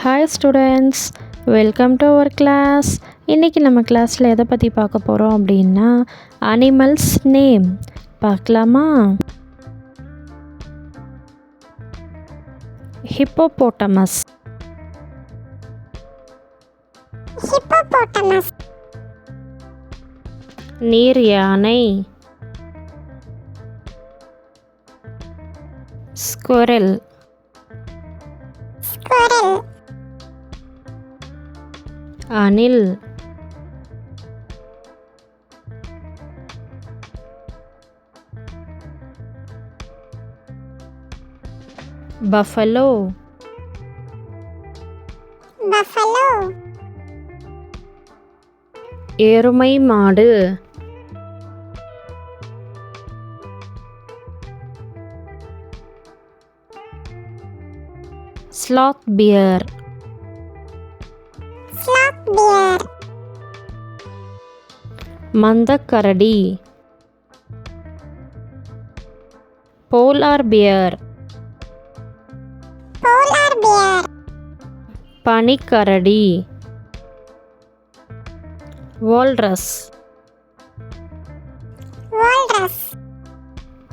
Hi students, welcome to our class. இன்றைக்கி நம்ம கிளாஸில் எதை பற்றி பார்க்க போகிறோம் அப்படின்னா அனிமல்ஸ் நேம் பார்க்கலாமா? ஹிப்போபோட்டமஸ், நீர் யானை, ஸ்குரல், அணில், பஃபலோ, எருமை மாடு, ஸ்லாத் பியர், மந்தக்கரடி, போலார் பியர், பனிக்கரடி, வால்ரஸ்,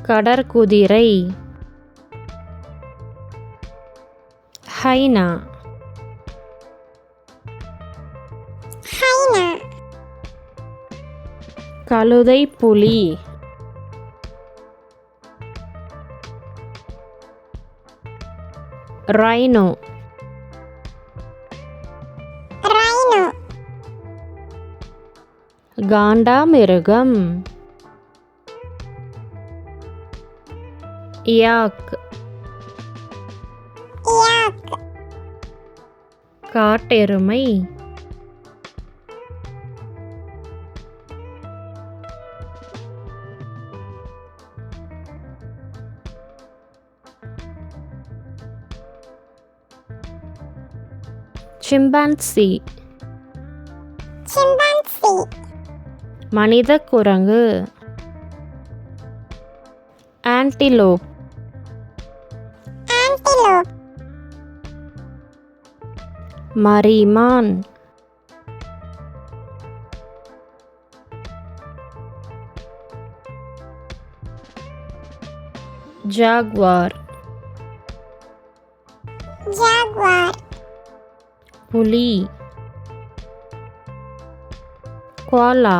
கடற்குதிரை, ஹைனா, கழுதை புலி, ரைனோ, காண்டாமிருகம், யாக், காட்டெருமை, சிம்பான்சி, மனித குரங்கு, ஆன்டிலோப், மரிமான், ஜாக்வார், புலி, கோலா,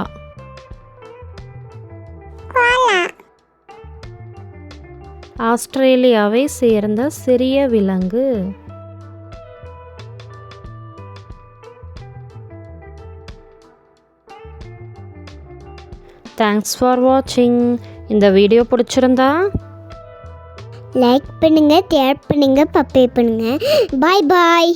ஆஸ்திரேலியாவை சேர்ந்த சிறிய விலங்கு. தேங்க்ஸ் ஃபார் வாட்சிங். இந்த வீடியோ பிடிச்சிருந்தா லைக் பண்ணுங்க, ஷேர் பண்ணுங்க, சப்ஸ்கிரைப் பண்ணுங்க. பாய் பாய்.